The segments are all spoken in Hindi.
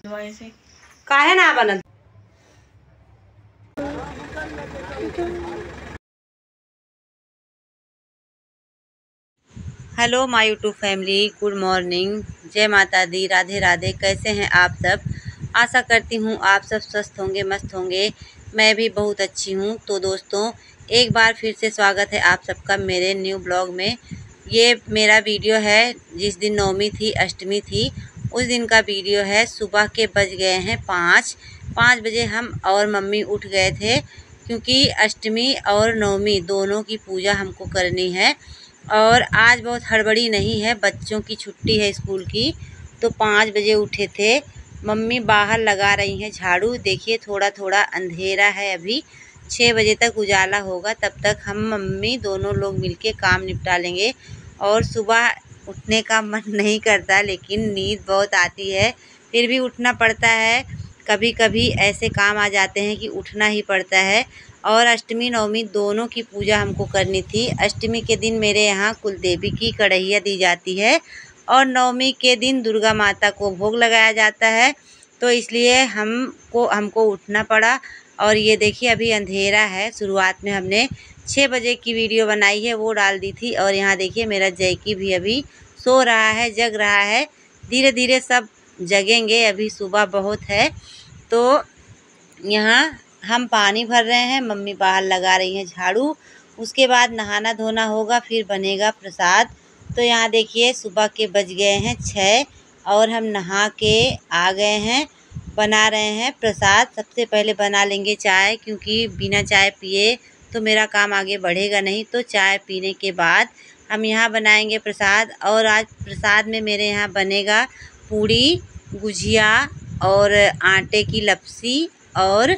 से काहे ना बनत। Hello my YouTube family, good morning, जय माता दी, राधे राधे। कैसे हैं आप सब? आशा करती हूँ आप सब स्वस्थ होंगे, मस्त होंगे। मैं भी बहुत अच्छी हूँ। तो दोस्तों, एक बार फिर से स्वागत है आप सबका मेरे न्यू ब्लॉग में। ये मेरा वीडियो है जिस दिन नवमी थी, अष्टमी थी, उस दिन का वीडियो है। सुबह के बज गए हैं 5 बजे हम और मम्मी उठ गए थे, क्योंकि अष्टमी और नवमी दोनों की पूजा हमको करनी है। और आज बहुत हड़बड़ी नहीं है, बच्चों की छुट्टी है स्कूल की, तो 5 बजे उठे थे। मम्मी बाहर लगा रही हैं झाड़ू। देखिए थोड़ा थोड़ा अंधेरा है, अभी 6 बजे तक उजाला होगा, तब तक हम मम्मी दोनों लोग मिलके काम निपटा लेंगे। और सुबह उठने का मन नहीं करता, लेकिन नींद बहुत आती है, फिर भी उठना पड़ता है। कभी कभी ऐसे काम आ जाते हैं कि उठना ही पड़ता है। और अष्टमी नवमी दोनों की पूजा हमको करनी थी। अष्टमी के दिन मेरे यहाँ कुल देवी की कढ़ैया दी जाती है और नवमी के दिन दुर्गा माता को भोग लगाया जाता है, तो इसलिए हमको उठना पड़ा। और ये देखिए अभी अंधेरा है। शुरुआत में हमने 6 बजे की वीडियो बनाई है, वो डाल दी थी। और यहाँ देखिए मेरा जैकी भी अभी सो रहा है, जग रहा है। धीरे धीरे सब जगेंगे, अभी सुबह बहुत है। तो यहाँ हम पानी भर रहे हैं, मम्मी बाहर लगा रही हैं झाड़ू। उसके बाद नहाना धोना होगा, फिर बनेगा प्रसाद। तो यहाँ देखिए सुबह के बज गए हैं 6 और हम नहा के आ गए हैं। बना रहे हैं प्रसाद। सबसे पहले बना लेंगे चाय, क्योंकि बिना चाय पिए तो मेरा काम आगे बढ़ेगा नहीं। तो चाय पीने के बाद हम यहाँ बनाएंगे प्रसाद। और आज प्रसाद में मेरे यहाँ बनेगा पूड़ी, गुजिया और आटे की लपसी। और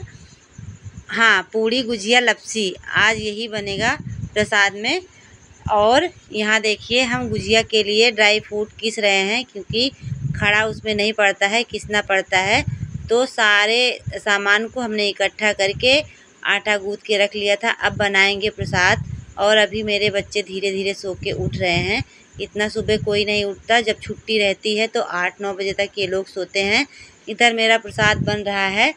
हाँ, पूड़ी गुजिया लपसी आज यही बनेगा प्रसाद में। और यहाँ देखिए हम गुजिया के लिए ड्राई फ्रूट किस रहे हैं, क्योंकि खड़ा उसमें नहीं पड़ता है, किसना पड़ता है। तो सारे सामान को हमने इकट्ठा करके आटा गूँथ के रख लिया था। अब बनाएंगे प्रसाद। और अभी मेरे बच्चे धीरे धीरे सो के उठ रहे हैं। इतना सुबह कोई नहीं उठता, जब छुट्टी रहती है तो 8-9 बजे तक ये लोग सोते हैं। इधर मेरा प्रसाद बन रहा है।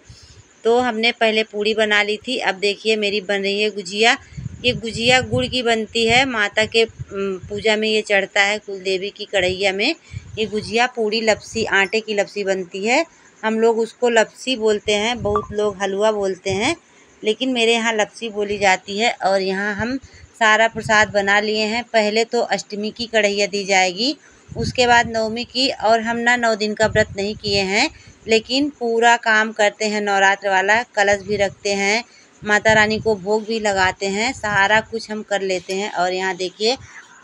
तो हमने पहले पूड़ी बना ली थी, अब देखिए मेरी बन रही है गुजिया। ये गुजिया गुड़ की बनती है, माता के पूजा में ये चढ़ता है, कुल देवी की कढ़ैया में। ये गुजिया पूड़ी लपसी आटे की लपसी बनती है। हम लोग उसको लपसी बोलते हैं, बहुत लोग हलवा बोलते हैं, लेकिन मेरे यहाँ लपसी बोली जाती है। और यहाँ हम सारा प्रसाद बना लिए हैं। पहले तो अष्टमी की कढ़ैया दी जाएगी, उसके बाद नवमी की। और हम ना 9 दिन का व्रत नहीं किए हैं, लेकिन पूरा काम करते हैं नवरात्र वाला। कलश भी रखते हैं, माता रानी को भोग भी लगाते हैं, सारा कुछ हम कर लेते हैं। और यहाँ देखिए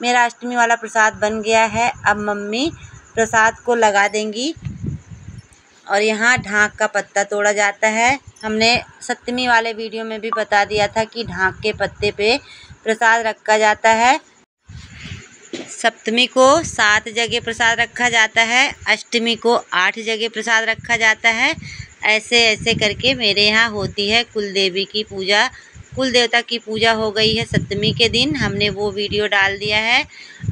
मेरा अष्टमी वाला प्रसाद बन गया है। अब मम्मी प्रसाद को लगा देंगी। और यहाँ ढाक का पत्ता तोड़ा जाता है। हमने सप्तमी वाले वीडियो में भी बता दिया था कि ढाक के पत्ते पे प्रसाद रखा जाता है। सप्तमी को 7 जगह प्रसाद रखा जाता है, अष्टमी को 8 जगह प्रसाद रखा जाता है। ऐसे ऐसे करके मेरे यहाँ होती है कुल देवी की पूजा। कुल देवता की पूजा हो गई है सप्तमी के दिन, हमने वो वीडियो डाल दिया है।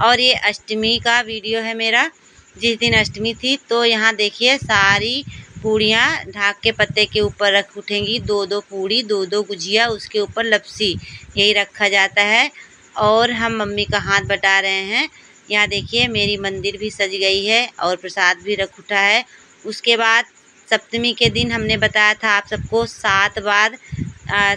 और ये अष्टमी का वीडियो है मेरा, जिस दिन अष्टमी थी। तो यहाँ देखिए सारी पूड़ियाँ ढाक के पत्ते के ऊपर रख उठेंगी। 2-2 पूड़ी, 2-2 गुजिया, उसके ऊपर लपसी, यही रखा जाता है। और हम मम्मी का हाथ बटा रहे हैं। यहाँ देखिए मेरी मंदिर भी सज गई है और प्रसाद भी रख उठा है। उसके बाद सप्तमी के दिन हमने बताया था आप सबको 7 बार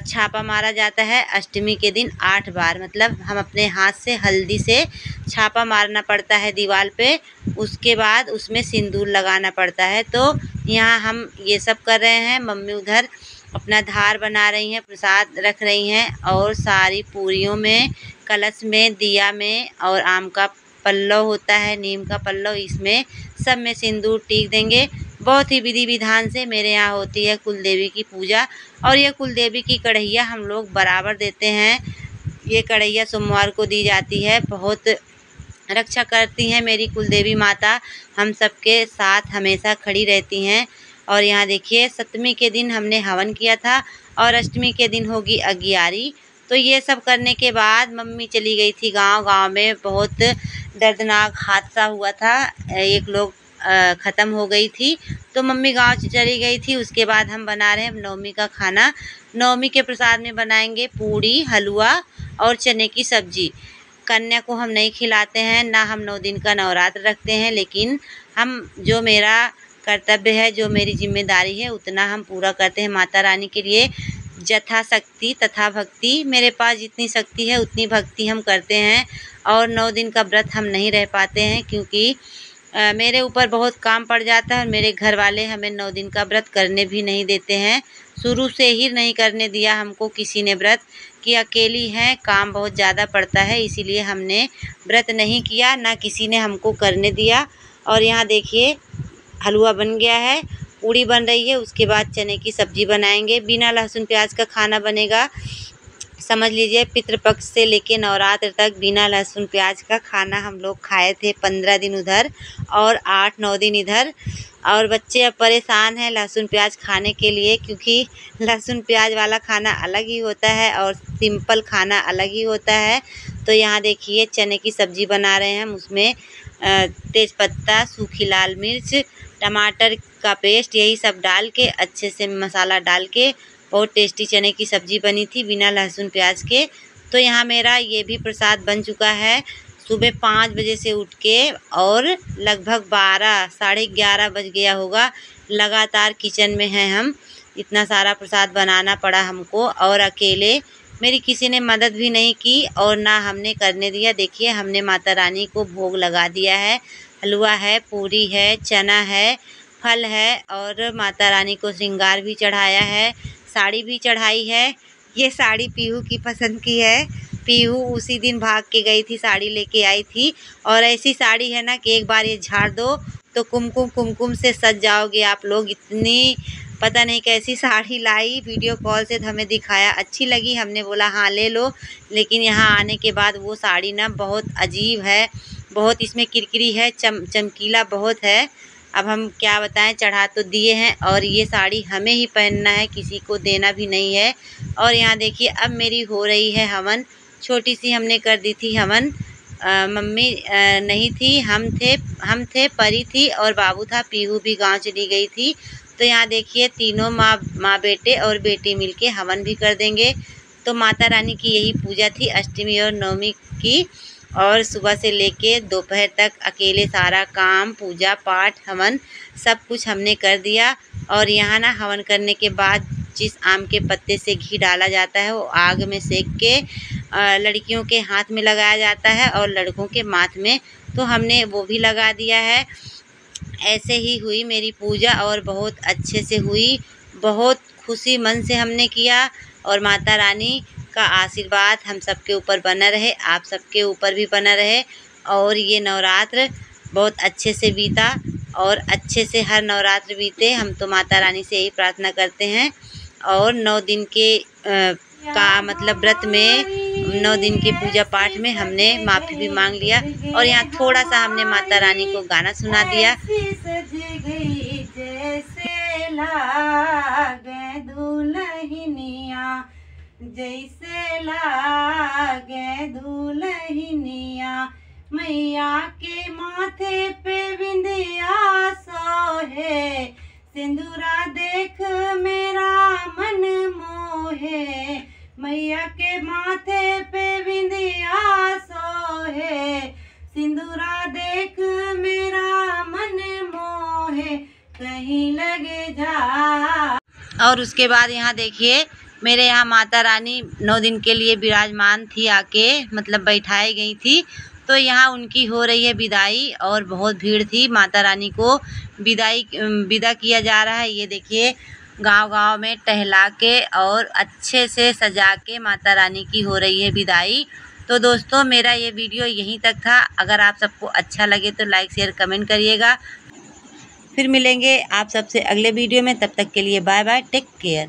छापा मारा जाता है। अष्टमी के दिन 8 बार, मतलब हम अपने हाथ से हल्दी से छापा मारना पड़ता है दीवार पे। उसके बाद उसमें सिंदूर लगाना पड़ता है। तो यहाँ हम ये सब कर रहे हैं। मम्मी उधर अपना धार बना रही हैं, प्रसाद रख रही हैं। और सारी पूरियों में, कलश में, दिया में, और आम का पल्लव होता है, नीम का पल्लव, इसमें सब में सिंदूर टीक देंगे। बहुत ही विधि विधान से मेरे यहाँ होती है कुल देवी की पूजा। और ये कुल देवी की कढ़ैया हम लोग बराबर देते हैं। ये कढ़ैया सोमवार को दी जाती है। बहुत रक्षा करती हैं मेरी कुल देवी माता, हम सबके साथ हमेशा खड़ी रहती हैं। और यहाँ देखिए सप्तमी के दिन हमने हवन किया था और अष्टमी के दिन होगी अगियारी। तो ये सब करने के बाद मम्मी चली गई थी गांव में बहुत दर्दनाक हादसा हुआ था। एक लोग ख़त्म हो गई थी, तो मम्मी गांव चली गई थी। उसके बाद हम बना रहे हैं नवमी का खाना। नवमी के प्रसाद में बनाएंगे पूड़ी, हलवा और चने की सब्जी। कन्या को हम नहीं खिलाते हैं, ना हम 9 दिन का नवरात्र रखते हैं, लेकिन हम जो मेरा कर्तव्य है, जो मेरी जिम्मेदारी है, उतना हम पूरा करते हैं माता रानी के लिए। यथाशक्ति तथा भक्ति, मेरे पास जितनी शक्ति है उतनी भक्ति हम करते हैं। और 9 दिन का व्रत हम नहीं रह पाते हैं, क्योंकि मेरे ऊपर बहुत काम पड़ जाता है और मेरे घर वाले हमें 9 दिन का व्रत करने भी नहीं देते हैं। शुरू से ही नहीं करने दिया हमको किसी ने व्रत, कि अकेली हैं, काम बहुत ज़्यादा पड़ता है, इसीलिए हमने व्रत नहीं किया, ना किसी ने हमको करने दिया। और यहाँ देखिए हलवा बन गया है, पूड़ी बन रही है, उसके बाद चने की सब्ज़ी बनाएंगे। बिना लहसुन प्याज का खाना बनेगा। समझ लीजिए पितृपक्ष से लेके नवरात्र तक बिना लहसुन प्याज का खाना हम लोग खाए थे। 15 दिन उधर और 8-9 दिन इधर। और बच्चे अब परेशान हैं लहसुन प्याज खाने के लिए, क्योंकि लहसुन प्याज वाला खाना अलग ही होता है और सिंपल खाना अलग ही होता है। तो यहाँ देखिए चने की सब्ज़ी बना रहे हैं हम, उसमें तेज़पत्ता, सूखी लाल मिर्च, टमाटर का पेस्ट, यही सब डाल के अच्छे से मसाला डाल के बहुत टेस्टी चने की सब्ज़ी बनी थी बिना लहसुन प्याज के। तो यहाँ मेरा ये भी प्रसाद बन चुका है। सुबह 5 बजे से उठ के और लगभग 12 साढ़े 11 बज गया होगा, लगातार किचन में हैं हम। इतना सारा प्रसाद बनाना पड़ा हमको, और अकेले, मेरी किसी ने मदद भी नहीं की और ना हमने करने दिया। देखिए हमने माता रानी को भोग लगा दिया है। हलवा है, पूरी है, चना है, फल है और माता रानी को श्रृंगार भी चढ़ाया है, साड़ी भी चढ़ाई है। ये साड़ी पीहू की पसंद की है। पीहू उसी दिन भाग के गई थी, साड़ी लेके आई थी। और ऐसी साड़ी है ना कि एक बार ये झाड़ दो तो कुमकुम से सज जाओगे आप लोग। इतनी पता नहीं कैसी साड़ी लाई, वीडियो कॉल से हमें दिखाया, अच्छी लगी, हमने बोला हाँ ले लो। लेकिन यहाँ आने के बाद वो साड़ी ना बहुत अजीब है, बहुत इसमें किरकिरी है, चमकीला बहुत है। अब हम क्या बताएं, चढ़ा तो दिए हैं और ये साड़ी हमें ही पहनना है, किसी को देना भी नहीं है। और यहाँ देखिए अब मेरी हो रही है हवन। छोटी सी हमने कर दी थी हवन। मम्मी नहीं थी, हम थे, परी थी और बाबू था, पीहू भी गांव चली गई थी। तो यहाँ देखिए तीनों माँ बेटे और बेटी मिलके हवन भी कर देंगे। तो माता रानी की यही पूजा थी अष्टमी और नवमी की। और सुबह से लेके दोपहर तक अकेले सारा काम, पूजा पाठ, हवन सब कुछ हमने कर दिया। और यहाँ ना हवन करने के बाद जिस आम के पत्ते से घी डाला जाता है वो आग में सेक के लड़कियों के हाथ में लगाया जाता है और लड़कों के माथ में, तो हमने वो भी लगा दिया है। ऐसे ही हुई मेरी पूजा और बहुत अच्छे से हुई, बहुत खुशी मन से हमने किया। और माता रानी का आशीर्वाद हम सबके ऊपर बना रहे, आप सबके ऊपर भी बना रहे। और ये नवरात्र बहुत अच्छे से बीता और अच्छे से हर नवरात्र बीते। हम तो माता रानी से यही प्रार्थना करते हैं। और 9 दिन के का मतलब व्रत में 9 दिन के पूजा पाठ में हमने माफ़ी भी मांग लिया। और यहाँ थोड़ा सा हमने माता रानी को गाना सुना दिया। जैसे लागे दुल्हनिया, मैया के माथे पे बिंदिया सोहे, सिंदूरा देख मेरा मन मोहे, मैया के माथे पे बिंदिया सोहे, सिंदूरा देख मेरा मन मोहे, कहीं लगे जा। और उसके बाद यहाँ देखिए मेरे यहाँ माता रानी 9 दिन के लिए विराजमान थी, आके मतलब बैठाई गई थी। तो यहाँ उनकी हो रही है विदाई और बहुत भीड़ थी। माता रानी को विदा किया जा रहा है। ये देखिए गांव-गांव में टहला के और अच्छे से सजा के माता रानी की हो रही है विदाई। तो दोस्तों मेरा ये वीडियो यहीं तक था। अगर आप सबको अच्छा लगे तो लाइक शेयर कमेंट करिएगा। फिर मिलेंगे आप सबसे अगले वीडियो में, तब तक के लिए बाय बाय, टेक केयर।